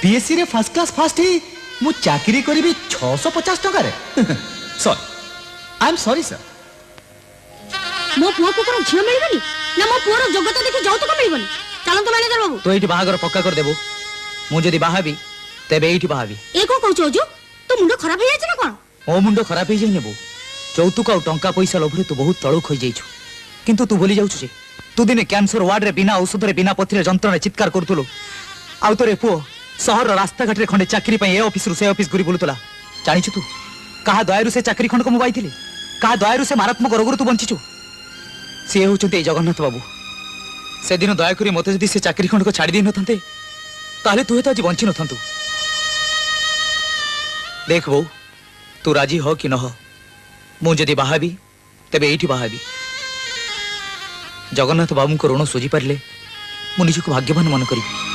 PSC रे first class fast ही मु चाकरी करी 650 टका रे sorry I am sorry sir मो पुओ को कोन झियो मिलबनी ना मो पुओर योग्यता देखि যৌতুক मिलबनी चलन तो मैनेजर बाबू तो एठी बाहागर पक्का कर देबो मु जदी बाहाबी तेबे एठी बाहाबी ए को कहू छो तो मुंड खराब हो जाय ना कोन ओ मुंड खराब हो जाय नेबो যৌতুক आ टंका पैसा लोभरे तू बहुत तळु खई जाइछु किंतु तू बोली जाउछु जे तू दिने कैंसर वार्ड रे बिना औषध रे बिना पथरे जंत्रणा चित्कार करथुलो आ तोरे पुओ शहर रास्ता घाट रे खंडे चाकरी पई ए ऑफिस रु से ऑफिस घुरी बुलुतला जानिछु तू कहा दयारु से चाकरी खंड को मुबाइथिले कहा दयारु से मारात्मक रोग तू बंचिछु से होचते जगन्नाथ बाबू से दिन दया करी मते जदी से चाकरी खंड को छाड़ी दे नथंते ताले तू तो आज बंची नथंतु देख बो तू राजी हो कि न हो मु जदी बाहाबी तबे एठी बाहाबी जगन्नाथ बाबू को ऋण सुझी पारे मु निजको भाग्यवान मन करी